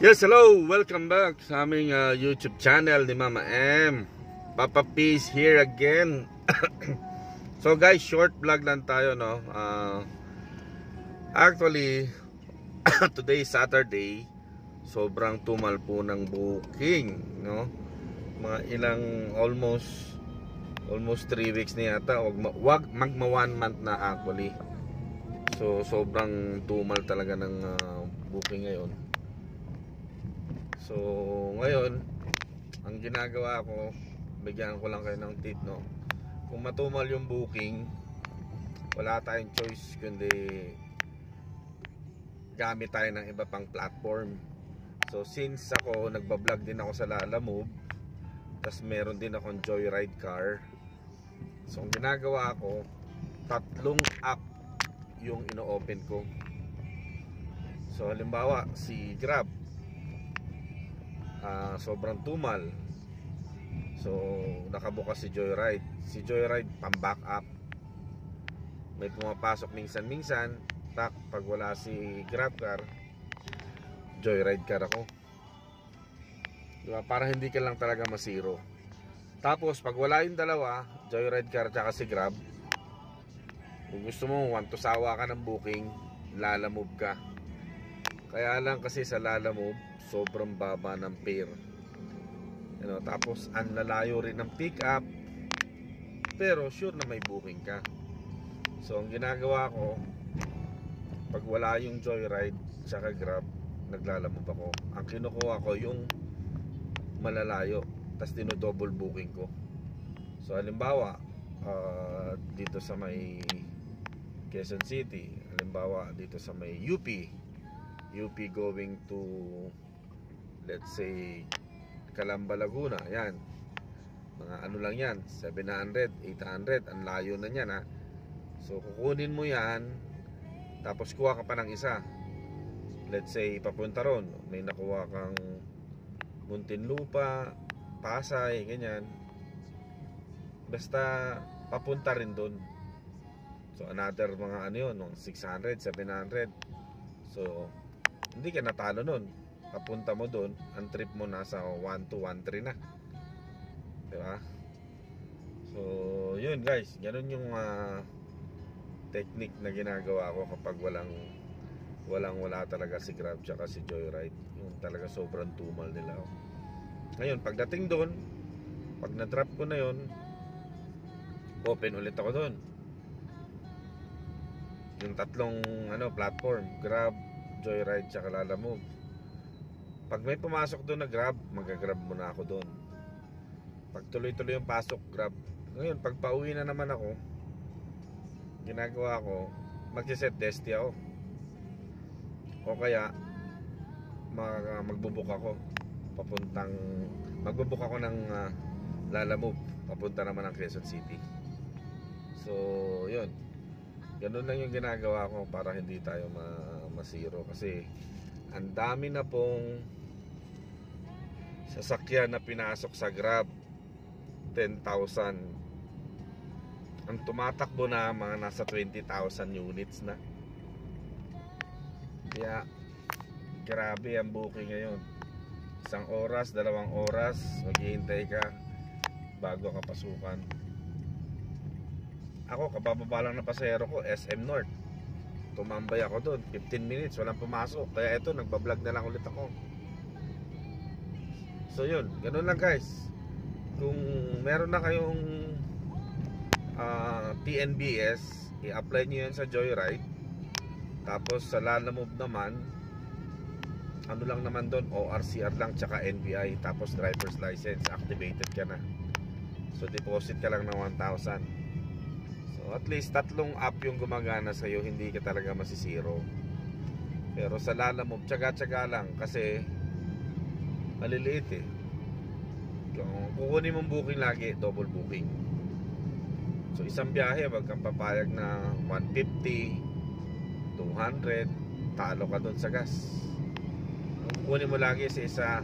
Yes, hello! Welcome back sa aming YouTube channel ni Mama M. Papa Peace here again. So guys, short vlog lang tayo, no? Actually, today Saturday, sobrang tumal po ng booking, no? Mga ilang, almost 3 weeks na yata. Wag magma 1 month na actually. So sobrang tumal talaga ng booking ngayon. So ngayon, ang ginagawa ko, bigyan ko lang kayo ng tip, no? Kung matumal yung booking, wala tayong choice kundi gamit tayo ng iba pang platform. So since ako, nagbablog din ako sa Lalamove, tas meron din akong Joyride car. So ang ginagawa ko, 3 app yung ino-open ko. So halimbawa, si Grab, sobrang tumal. So nakabukas si Joyride. Si Joyride pang-backup. May pumapasok minsan-minsan. Pag wala si Grab car, Joyride car ako. Diba? Para hindi ka lang talaga masiro. Tapos pag wala yung dalawa, Joyride car tsaka si Grab, kung gusto mo, sawa ka ng booking, Lalamove ka. Kaya lang kasi sa Lalamove, sobrang baba ng fare. Tapos ang lalayo rin ng pick up, pero sure na may booking ka. So ang ginagawa ko, pag wala yung Joyride tsaka Grab, naglalamove ako. Ang kinukuha ko yung malalayo, tas dino-double booking ko. So halimbawa, dito sa may Quezon City, halimbawa dito sa may UP going to, let's say, Calamba, Laguna, yan, mga ano lang yan, 700, 800, ang layo na yan, ha. So kukunin mo yan, tapos kuha ka pa ng isa, let's say papunta ron, may nakuha kang Muntinlupa, Pasay, ganyan, basta papunta rin dun. So another mga ano yun, 600, 700. So hindi ka natalo nun. Papunta mo dun, ang trip mo nasa 1213 na, diba? So yun guys, ganun yung technique na ginagawa ko kapag wala talaga si Grab tsaka si Joyride. Yung talaga sobrang tumal nila. Ngayon pagdating dun, pag na-drop ko na yun, open ulit ako dun. Yung 3 platform, Grab, Joyride tsaka Lalamove. Pag may pumasok doon na Grab, mag-Grab muna ako doon. Pag tuloy-tuloy yung pasok Grab, ngayon pag pauwi na naman ako, ginagawa ko, mag-set desti ako. O kaya magbubuk ako magbubuk ako ng Lalamove, papunta naman ng Quezon City. So yun, ganun lang yung ginagawa ko para hindi tayo masiro. Kasi ang dami na pong sasakyan na pinasok sa Grab, 10,000. Ang tumatakbo na mga nasa 20,000 units na. Kaya grabe ang booking ngayon. 1 oras, 2 oras maghihintay ka bago ka pasukan. Ako, kabababa lang na pasahero ko, SM North, tumambay ako doon, 15 minutes walang pumasok. Kaya ito, nagbablog na lang ulit ako. So yun, ganun lang guys. Kung meron na kayong TNBS, i-apply nyo yan sa Joyride. Tapos sa Lalamove naman, ano lang naman doon, ORCR lang tsaka NBI. Tapos driver's license, activated ka na. So deposit ka lang ng 1,000. So at least 3 app yung gumagana sa'yo, hindi ka talaga masisiro. Pero sa Lalamove, tsaga-tsaga lang kasi maliliit eh. Kung kukunin mong booking lagi, double booking. So isang biyahe, wag kang papayag na 150, 200, talo ka doon sa gas. Kung kukunin mo lagi sa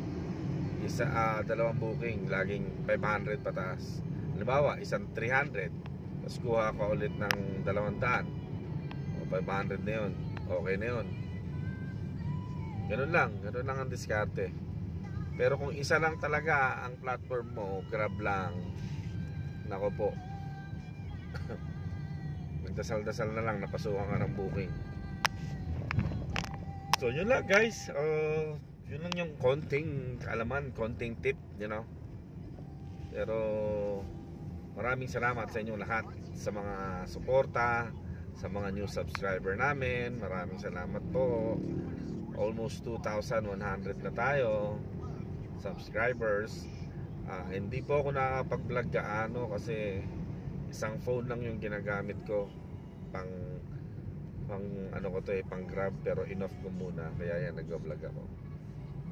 dalawang booking, laging 500 pataas. Halimbawa, isang 300, tapos kuha ka ulit ng 200, o 500 na yun, okay na yun. Ganun lang ang diskarte. Pero kung isa lang talaga ang platform mo, Grab lang, nako po. Nagdasal-dasal na lang, napasukan ka ng booking. So yun lang guys, yun lang yung konting kaalaman, konting tip, you know. Pero maraming salamat sa inyong lahat, sa mga suporta, sa mga new subscriber namin. Maraming salamat po. Almost 2,100 na tayo subscribers. Hindi po ako nakakapag-vlog gaano kasi isang phone lang yung ginagamit ko pang ano ko to pang Grab, pero enough ko muna, kaya yan nag-vlog ako.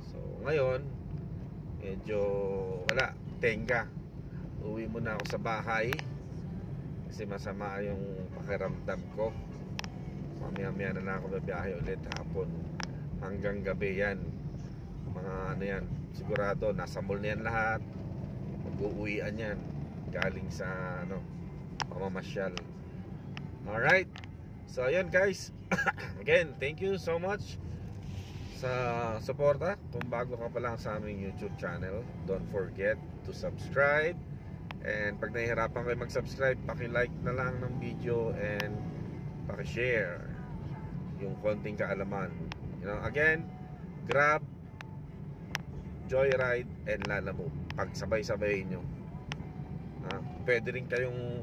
So ngayon medyo wala, tenga, uwi muna ako sa bahay kasi masama yung pakiramdam ko. Mamaya na lang ako babiyahe ulit hapon hanggang gabi yan. Mga ano yan, sigurado nasa mall na yan lahat, mag-uuwian yan galing sa ano, pamamasyal. Alright, so ayun guys. Again, thank you so much sa suporta. Kung bago ka pa lang sa aming YouTube channel, don't forget to subscribe. And pag nahihirapan kayo mag-subscribe, paki-like na lang ng video and paki-share yung konting kaalaman. You know, again, Grab, Joyride, and Lalamove. Pagsabay-sabay nyo. Pwede rin kayong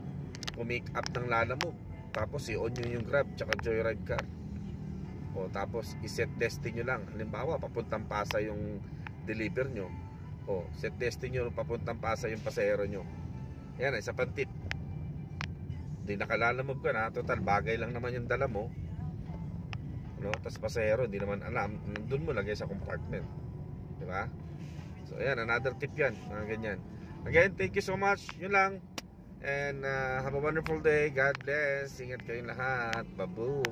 make up ng Lalamove, tapos i-on nyo yung Grab tsaka Joyride car. O tapos i-set testing nyo lang. Halimbawa, papuntang Pasay yung deliver nyo. O set testing nyo papuntang Pasay yung pasahero nyo. Yan, isa pang tip. Hindi nakalalamove ka na, total bagay lang naman yung dala mo, no? Tapos pasahero, hindi naman alam, nandun mo lagay sa compartment, di ba? So ayan, another tip yan, mga ganyan. Again, thank you so much. Yun lang. And have a wonderful day. God bless. Ingat kayong lahat. Babu.